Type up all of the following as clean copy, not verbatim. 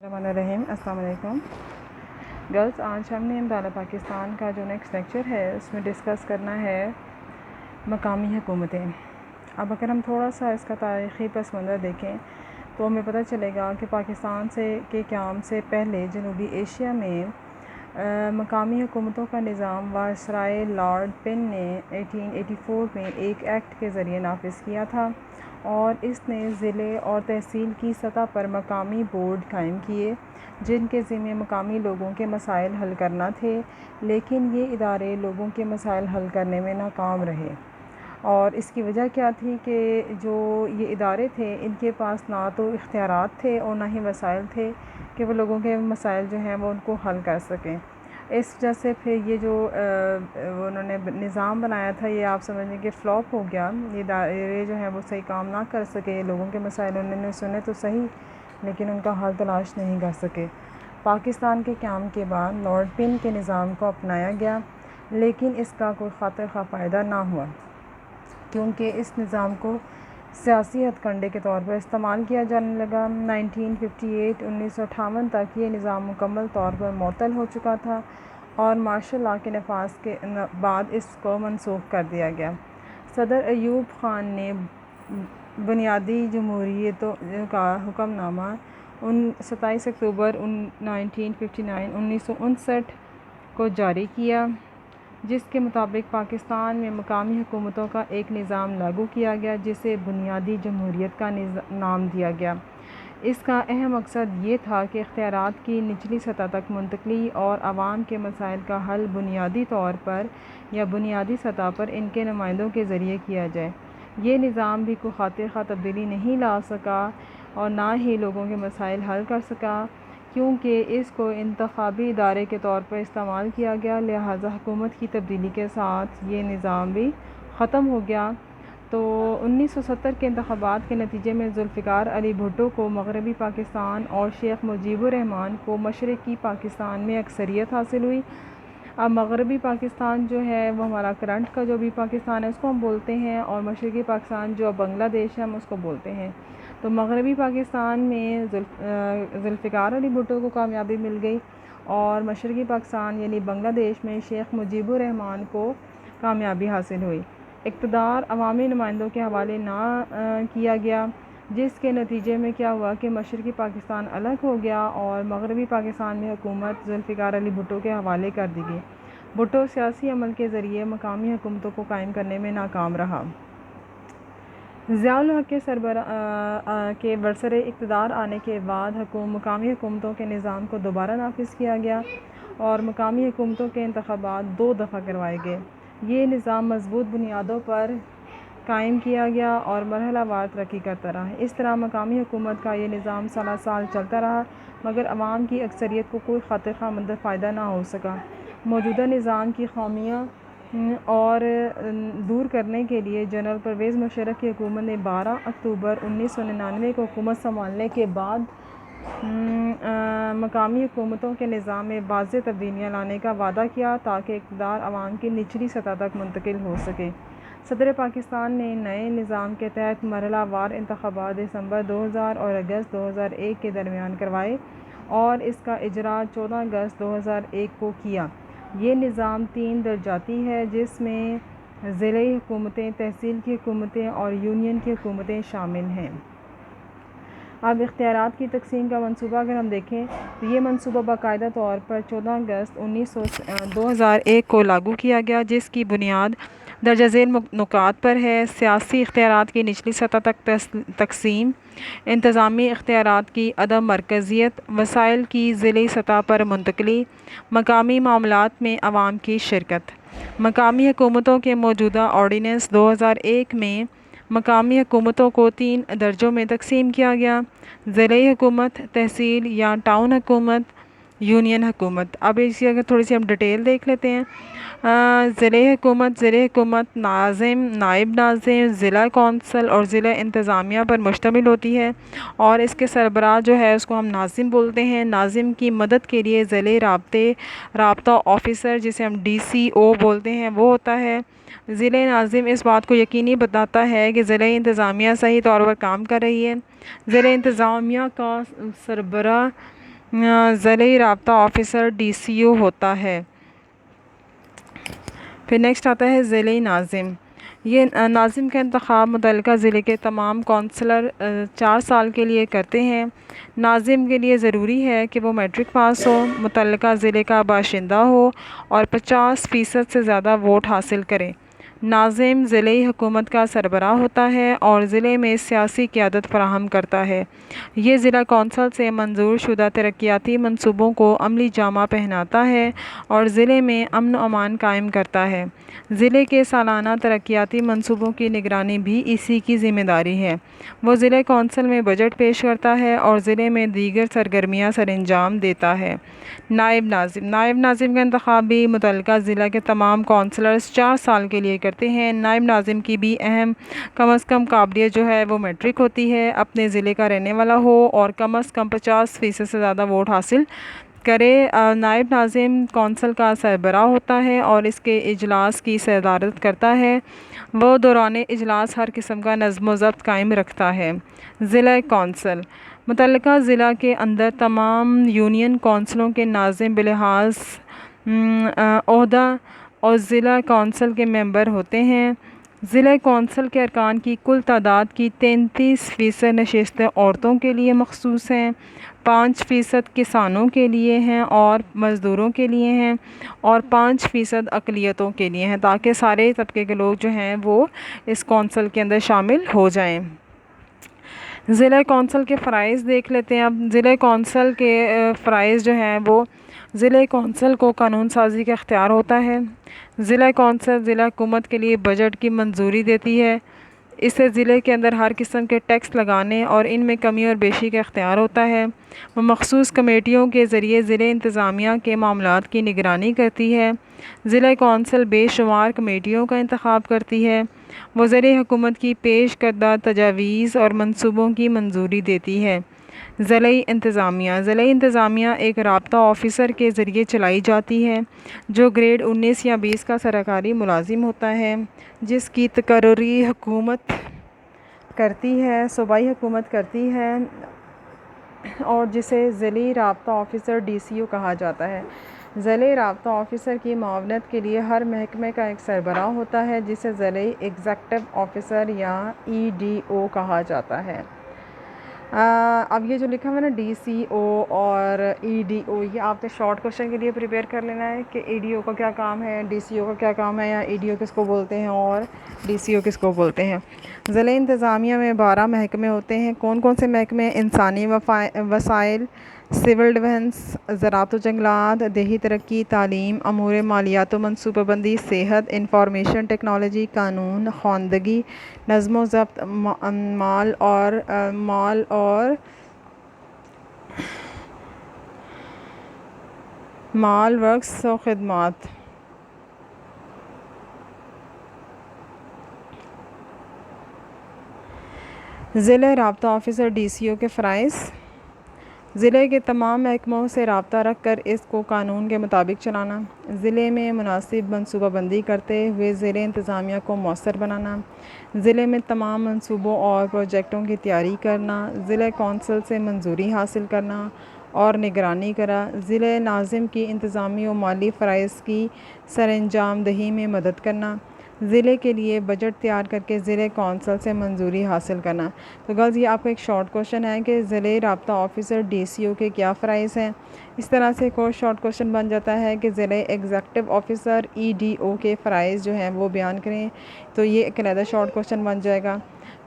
السلام علیکم گرلز، آج ہم نے امداد پاکستان کا جو نیکسٹ لیکچر ہے اس میں ڈسکس کرنا ہے مقامی حکومتیں۔ اب اگر ہم تھوڑا سا اس کا تاریخی پس منظر دیکھیں تو ہمیں پتہ چلے گا کہ پاکستان کے قیام سے پہلے جنوبی ایشیا میں مقامی حکومتوں کا نظام وائسرائے لارڈ پن نے 1884 میں ایک ایکٹ کے ذریعے نافذ کیا تھا، اور اس نے ضلع اور تحصیل کی سطح پر مقامی بورڈ قائم کیے جن کے ذمہ مقامی لوگوں کے مسائل حل کرنا تھے، لیکن یہ ادارے لوگوں کے مسائل حل کرنے میں ناکام رہے۔ اور اس کی وجہ کیا تھی کہ جو یہ ادارے تھے ان کے پاس نہ تو اختیارات تھے اور نہ ہی وسائل تھے کہ وہ لوگوں کے مسائل جو ہیں وہ ان کو حل کر سکیں۔ اس وجہ سے پھر یہ جو انہوں نے نظام بنایا تھا یہ آپ سمجھیں کہ فلاپ ہو گیا۔ یہ ادارے جو ہیں وہ صحیح کام نہ کر سکے، لوگوں کے مسائل انہوں نے سنے تو صحیح لیکن ان کا حل تلاش نہیں کر سکے۔ پاکستان کے قیام کے بعد لارڈ پن کے نظام کو اپنایا گیا، لیکن اس کا کوئی خاطر خواہ فائدہ نہ ہوا کیونکہ اس نظام کو سیاسی ہتھ کنڈے کے طور پر استعمال کیا جانے لگا۔ 1958 تک یہ نظام مکمل طور پر معطل ہو چکا تھا اور مارشل لا کے نفاذ کے بعد اس کو منسوخ کر دیا گیا۔ صدر ایوب خان نے بنیادی جمہوریتوں کا حکم نامہ 27 اکتوبر 1959 کو جاری کیا، جس کے مطابق پاکستان میں مقامی حکومتوں کا ایک نظام لاگو کیا گیا جسے بنیادی جمہوریت کا نام دیا گیا۔ اس کا اہم مقصد یہ تھا کہ اختیارات کی نچلی سطح تک منتقلی اور عوام کے مسائل کا حل بنیادی طور پر یا بنیادی سطح پر ان کے نمائندوں کے ذریعے کیا جائے۔ یہ نظام بھی کوئی خاطر خواہ تبدیلی نہیں لا سکا اور نہ ہی لوگوں کے مسائل حل کر سکا کیونکہ اس کو انتخابی ادارے کے طور پر استعمال کیا گیا، لہٰذا حکومت کی تبدیلی کے ساتھ یہ نظام بھی ختم ہو گیا۔ تو 1970 کے انتخابات کے نتیجے میں ذوالفقار علی بھٹو کو مغربی پاکستان اور شیخ مجیب الرحمن کو مشرقی پاکستان میں اکثریت حاصل ہوئی۔ اب مغربی پاکستان جو ہے وہ ہمارا کرنٹ کا جو بھی پاکستان ہے اس کو ہم بولتے ہیں، اور مشرقی پاکستان جو بنگلہ دیش ہے ہم اس کو بولتے ہیں۔ تو مغربی پاکستان میں ذوالفقار علی بھٹو کو کامیابی مل گئی اور مشرقی پاکستان یعنی بنگلہ دیش میں شیخ مجیب الرحمن کو کامیابی حاصل ہوئی۔ اقتدار عوامی نمائندوں کے حوالے نہ کیا گیا، جس کے نتیجے میں کیا ہوا کہ مشرقی پاکستان الگ ہو گیا اور مغربی پاکستان میں حکومت ذوالفقار علی بھٹو کے حوالے کر دی گئی۔ بھٹو سیاسی عمل کے ذریعے مقامی حکومتوں کو قائم کرنے میں ناکام رہا۔ ضیاء الحق کے برسر اقتدار آنے کے بعد مقامی حکومتوں کے نظام کو دوبارہ نافذ کیا گیا اور مقامی حکومتوں کے انتخابات 2 دفعہ کروائے گئے۔ یہ نظام مضبوط بنیادوں پر قائم کیا گیا اور مرحلہ وار ترقی کرتا رہا۔ اس طرح مقامی حکومت کا یہ نظام سال چلتا رہا مگر عوام کی اکثریت کو کوئی خاطر خواہ مند فائدہ نہ ہو سکا۔ موجودہ نظام کی خامیاں اور دور کرنے کے لیے جنرل پرویز مشرف کی حکومت نے 12 اکتوبر 1999 کو حکومت سنبھالنے کے بعد مقامی حکومتوں کے نظام میں واضح تبدیلیاں لانے کا وعدہ کیا تاکہ اقتدار عوام کی نچلی سطح تک منتقل ہو سکے۔ صدر پاکستان نے نئے نظام کے تحت مرحلہ وار انتخابات دسمبر 2000 اور اگست 2001 کے درمیان کروائے اور اس کا اجراء 14 اگست 2001 کو کیا۔ یہ نظام 3 درجاتی ہے جس میں ضلعی حکومتیں، تحصیل کی حکومتیں اور یونین کی حکومتیں شامل ہیں۔ اب اختیارات کی تقسیم کا منصوبہ اگر ہم دیکھیں تو یہ منصوبہ باقاعدہ طور پر 14 اگست 2001 کو لاگو کیا گیا، جس کی بنیاد درجہ ذیل نکات پر ہے: سیاسی اختیارات کی نچلی سطح تک تقسیم، انتظامی اختیارات کی عدم مرکزیت، وسائل کی ضلعی سطح پر منتقلی، مقامی معاملات میں عوام کی شرکت۔ مقامی حکومتوں کے موجودہ آرڈیننس 2001 میں مقامی حکومتوں کو 3 درجوں میں تقسیم کیا گیا: ضلعی حکومت، تحصیل یا ٹاؤن حکومت، یونین حکومت۔ اب اس کی اگر تھوڑی سی ہم ڈیٹیل دیکھ لیتے ہیں۔ ضلعی حکومت ناظم، نائب ناظم، ضلع کونسل اور ضلع انتظامیہ پر مشتمل ہوتی ہے اور اس کے سربراہ جو ہے اس کو ہم ناظم بولتے ہیں۔ ناظم کی مدد کے لیے ضلعی رابطہ آفیسر جسے ہم DCO بولتے ہیں وہ ہوتا ہے۔ ضلعی ناظم اس بات کو یقینی بناتا ہے کہ ضلعی انتظامیہ صحیح طور پر کام کر رہی ہے۔ ضلع انتظامیہ کا سربراہ ضلعی رابطہ آفیسر DCO ہوتا ہے۔ پھر نیکسٹ آتا ہے ضلعی ناظم۔ یہ ناظم کا انتخاب متعلقہ ضلع کے تمام کونسلر 4 سال کے لیے کرتے ہیں۔ ناظم کے لیے ضروری ہے کہ وہ میٹرک پاس ہو، متعلقہ ضلع کا باشندہ ہو اور 50% سے زیادہ ووٹ حاصل کرے۔ ناظم ضلعی حکومت کا سربراہ ہوتا ہے اور ضلع میں سیاسی قیادت فراہم کرتا ہے۔ یہ ضلع کونسل سے منظور شدہ ترقیاتی منصوبوں کو عملی جامہ پہناتا ہے اور ضلع میں امن و امان قائم کرتا ہے۔ ضلع کے سالانہ ترقیاتی منصوبوں کی نگرانی بھی اسی کی ذمہ داری ہے۔ وہ ضلع کونسل میں بجٹ پیش کرتا ہے اور ضلع میں دیگر سرگرمیاں سر انجام دیتا ہے۔ نائب ناظم۔ نائب ناظم کا انتخاب بھی متعلقہ ضلع کے تمام کونسلرز 4 سال کے لیے کرتے ہیں۔ نائب ناظم کی بھی کم از کم قابلیت جو ہے وہ میٹرک ہوتی ہے، اپنے ضلع کا رہنے والا ہو اور کم از کم 50% سے زیادہ ووٹ حاصل کرے۔ نائب ناظم کونسل کا سربراہ ہوتا ہے اور اس کے اجلاس کی صدارت کرتا ہے۔ وہ دوران اجلاس ہر قسم کا نظم و ضبط قائم رکھتا ہے۔ ضلع کونسل۔ متعلقہ ضلع کے اندر تمام یونین کونسلوں کے ناظم بلحاظ عہدہ اور ضلع کونسل کے ممبر ہوتے ہیں۔ ضلع کونسل کے ارکان کی کل تعداد کی 33% نشستیں عورتوں کے لیے مخصوص ہیں، 5% کسانوں کے لیے ہیں اور مزدوروں کے لیے ہیں اور 5% اقلیتوں کے لیے ہیں، تاکہ سارے طبقے کے لوگ جو ہیں وہ اس کونسل کے اندر شامل ہو جائیں۔ ضلع کونسل کے فرائض دیکھ لیتے ہیں۔ اب ضلع کونسل کے فرائض جو ہیں وہ ضلع کونسل کو قانون سازی کا اختیار ہوتا ہے۔ ضلع کونسل ضلع حکومت کے لیے بجٹ کی منظوری دیتی ہے۔ اسے ضلع کے اندر ہر قسم کے ٹیکس لگانے اور ان میں کمی اور بیشی کا اختیار ہوتا ہے۔ وہ مخصوص کمیٹیوں کے ذریعے ضلع انتظامیہ کے معاملات کی نگرانی کرتی ہے۔ ضلع کونسل بے شمار کمیٹیوں کا انتخاب کرتی ہے۔ وہ ضلع حکومت کی پیش کردہ تجاویز اور منصوبوں کی منظوری دیتی ہے۔ ضلعی انتظامیہ۔ ضلعی انتظامیہ ایک رابطہ آفیسر کے ذریعے چلائی جاتی ہے جو گریڈ 19 یا 20 کا سرکاری ملازم ہوتا ہے، جس کی تقرری حکومت کرتی ہے، صوبائی حکومت کرتی ہے اور جسے ضلعی رابطہ آفیسر DCO کہا جاتا ہے۔ ضلعی رابطہ آفیسر کی معاونت کے لیے ہر محکمے کا ایک سربراہ ہوتا ہے جسے ضلعی ایگزیکٹو آفیسر یا EDO کہا جاتا ہے۔ اب یہ جو لکھا ہوا ہے نا DCO اور EDO، یہ آپ نے شارٹ کوشچن کے لیے پریپیئر کر لینا ہے کہ EDO کا کیا کام ہے، DCO کا کیا کام ہے، یا EDO کس کو بولتے ہیں اور DCO کس کو بولتے ہیں۔ ضلع انتظامیہ میں 12 محکمے ہوتے ہیں۔ کون کون سے محکمے؟ انسانی وسائل، سول ڈیفنس، زراعت و جنگلات، دیہی ترقی، تعلیم، امور مالیات و منصوبہ بندی، صحت، انفارمیشن ٹیکنالوجی، قانون، خواندگی، نظم و ضبط، مال ورکس و خدمات۔ ضلع رابطہ آفیسر DCO کے فرائض: ضلع کے تمام محکموں سے رابطہ رکھ کر اس کو قانون کے مطابق چلانا، ضلع میں مناسب منصوبہ بندی کرتے ہوئے ضلع انتظامیہ کو مؤثر بنانا، ضلع میں تمام منصوبوں اور پروجیکٹوں کی تیاری کرنا، ضلع کونسل سے منظوری حاصل کرنا اور نگرانی کرنا، ضلع ناظم کی انتظامی و مالی فرائض کی سر انجام دہی میں مدد کرنا، ضلع کے لیے بجٹ تیار کر کے ضلع کونسل سے منظوری حاصل کرنا۔ تو گرلز یہ آپ کا ایک شارٹ کوشچن ہے کہ ضلع رابطہ آفیسر DCO کے کیا فرائض ہیں۔ اس طرح سے ایک اور شارٹ کوشچن بن جاتا ہے کہ ضلع ایگزیکٹو آفیسر EDO کے فرائض جو ہیں وہ بیان کریں، تو یہ ایک علیحدہ شارٹ کوشچن بن جائے گا۔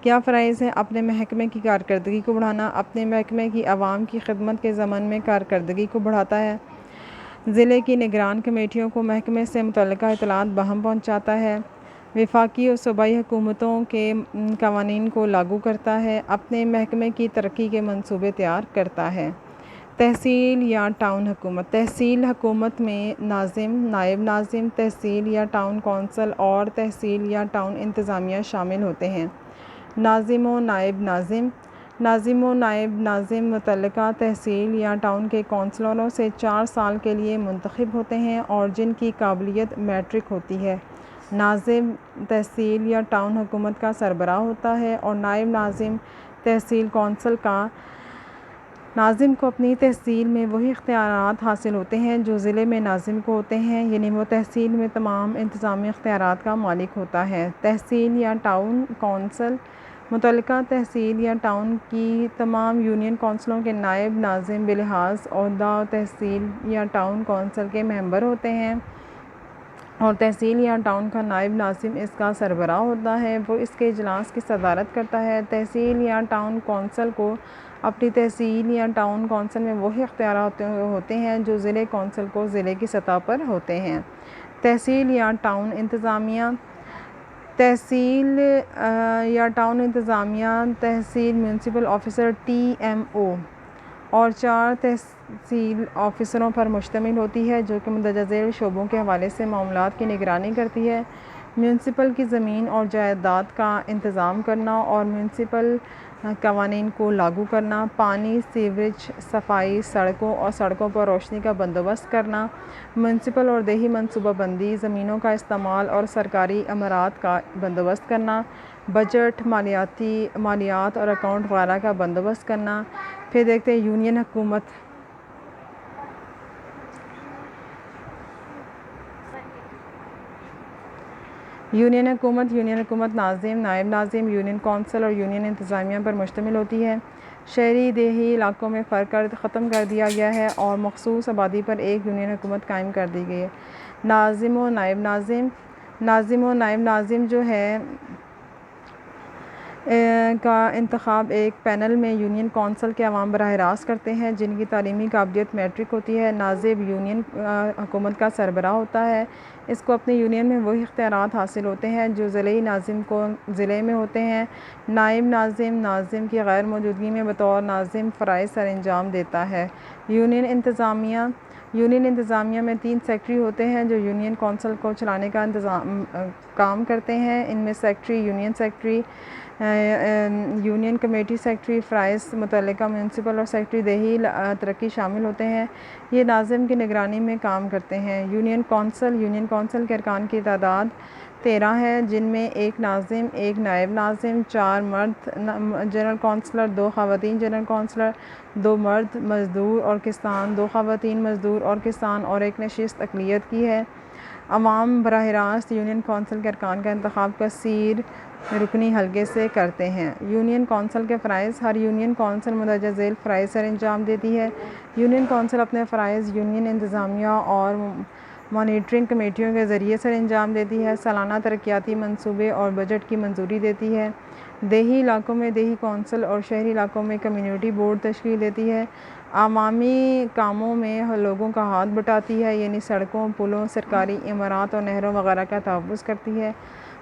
کیا فرائض ہیں؟ اپنے محکمے کی کارکردگی کو بڑھانا، اپنے محکمے کی عوام کی خدمت کے ضمن میں کارکردگی کو بڑھاتا ہے، ضلع کی نگران کمیٹیوں کو محکمے سے متعلقہ اطلاعات بہم پہنچاتا ہے، وفاقی اور صوبائی حکومتوں کے قوانین کو لاگو کرتا ہے، اپنے محکمے کی ترقی کے منصوبے تیار کرتا ہے۔ تحصیل یا ٹاؤن حکومت۔ تحصیل حکومت میں ناظم، نائب ناظم، تحصیل یا ٹاؤن کونسل اور تحصیل یا ٹاؤن انتظامیہ شامل ہوتے ہیں۔ ناظم و نائب ناظم۔ ناظم و نائب ناظم متعلقہ تحصیل یا ٹاؤن کے کونسلروں سے 4 سال کے لیے منتخب ہوتے ہیں اور جن کی قابلیت میٹرک ہوتی ہے۔ ناظم تحصیل یا ٹاؤن حکومت کا سربراہ ہوتا ہے اور نائب ناظم تحصیل کونسل کا ناظم کو اپنی تحصیل میں وہی اختیارات حاصل ہوتے ہیں جو ضلع میں ناظم کو ہوتے ہیں، یعنی وہ تحصیل میں تمام انتظامی اختیارات کا مالک ہوتا ہے۔ تحصیل یا ٹاؤن کونسل متعلقہ تحصیل یا ٹاؤن کی تمام یونین کونسلوں کے نائب ناظم بلحاظ عہدہ تحصیل یا ٹاؤن کونسل کے ممبر ہوتے ہیں، اور تحصیل یا ٹاؤن کا نائب ناظم اس کا سربراہ ہوتا ہے، وہ اس کے اجلاس کی صدارت کرتا ہے۔ تحصیل یا ٹاؤن کونسل کو اپنی تحصیل یا ٹاؤن کونسل میں وہی اختیارات ہوتے ہیں جو ضلع کونسل کو ضلع کی سطح پر ہوتے ہیں۔ تحصیل یا ٹاؤن انتظامیہ تحصیل یا ٹاؤن انتظامیہ تحصیل میونسپل آفیسر TMO اور 4 تحصیل آفیسروں پر مشتمل ہوتی ہے جو کہ مندرجہ ذیل شعبوں کے حوالے سے معاملات کی نگرانی کرتی ہے۔ میونسپل کی زمین اور جائیداد کا انتظام کرنا اور میونسپل قوانین کو لاگو کرنا، پانی، سیوریج، صفائی، سڑکوں اور سڑکوں پر روشنی کا بندوبست کرنا، میونسپل اور دیہی منصوبہ بندی، زمینوں کا استعمال اور سرکاری امارات کا بندوبست کرنا، بجٹ، مالیات اور اکاؤنٹ وغیرہ کا بندوبست کرنا۔ پھر دیکھتے ہیں یونین حکومت۔ یونین حکومت ناظم، نائب ناظم، یونین کونسل اور یونین انتظامیہ پر مشتمل ہوتی ہے۔ شہری دیہی علاقوں میں فرق ختم کر دیا گیا ہے اور مخصوص آبادی پر ایک یونین حکومت قائم کر دی گئی ہے۔ ناظم و نائب ناظم جو ہے کا انتخاب ایک پینل میں یونین کونسل کے عوام براہ راست کرتے ہیں جن کی تعلیمی قابلیت میٹرک ہوتی ہے۔ ناظم یونین حکومت کا سربراہ ہوتا ہے، اس کو اپنے یونین میں وہی اختیارات حاصل ہوتے ہیں جو ضلعی ناظم کو ضلع میں ہوتے ہیں۔ نائب ناظم کی غیر موجودگی میں بطور ناظم فرائض سر انجام دیتا ہے۔ یونین انتظامیہ میں 3 سیکرٹری ہوتے ہیں جو یونین کونسل کو چلانے کا کام کرتے ہیں۔ ان میں secretary, union secretary, union committee secretary فرائض متعلقہ میونسپل اور سیکرٹری دیہی ترقی شامل ہوتے ہیں۔ یہ ناظم کی نگرانی میں کام کرتے ہیں۔ یونین کونسل کے ارکان کی تعداد 13 ہے جن میں 1 ناظم، 1 نائب ناظم، 4 مرد جنرل کونسلر، 2 خواتین جنرل کونسلر، 2 مرد مزدور اور کسان، 2 خواتین مزدور اور کسان اور 1 نشست اقلیت کی ہے۔ عوام براہ راست یونین کونسل کے ارکان کا انتخاب کثیر رکنی حلقے سے کرتے ہیں۔ یونین کونسل کے فرائض۔ ہر یونین کونسل مندرجہ ذیل فرائض سر انجام دیتی ہے۔ یونین کونسل اپنے فرائض یونین انتظامیہ اور مانیٹرنگ کمیٹیوں کے ذریعے سر انجام دیتی ہے، سالانہ ترقیاتی منصوبے اور بجٹ کی منظوری دیتی ہے۔ دیہی علاقوں میں دیہی کونسل اور شہری علاقوں میں کمیونٹی بورڈ تشکیل دیتی ہے۔ عوامی کاموں میں لوگوں کا ہاتھ بٹاتی ہے، یعنی سڑکوں، پلوں، سرکاری عمارات اور نہروں وغیرہ کا تحفظ کرتی ہے۔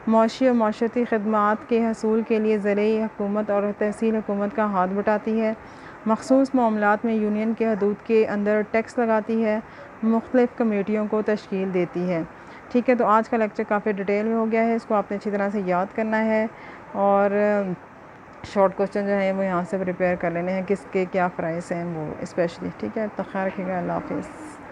معاشی اور معاشرتی خدمات کے حصول کے لیے ضلعی حکومت اور تحصیل حکومت کا ہاتھ بٹاتی ہے۔ مخصوص معاملات میں یونین کے حدود کے اندر ٹیکس لگاتی ہے، مختلف کمیٹیوں کو تشکیل دیتی ہے۔ ٹھیک ہے، تو آج کا لیکچر کافی ڈیٹیل میں ہو گیا ہے، اس کو آپ نے اچھی طرح سے یاد کرنا ہے اور شارٹ کوسچن جو ہیں وہ یہاں سے پریپیئر کر لینے ہیں، کس کے کیا فرائض ہیں وہ اسپیشلی۔ ٹھیک ہے، تو خیال رکھیے گا، اللہ حافظ۔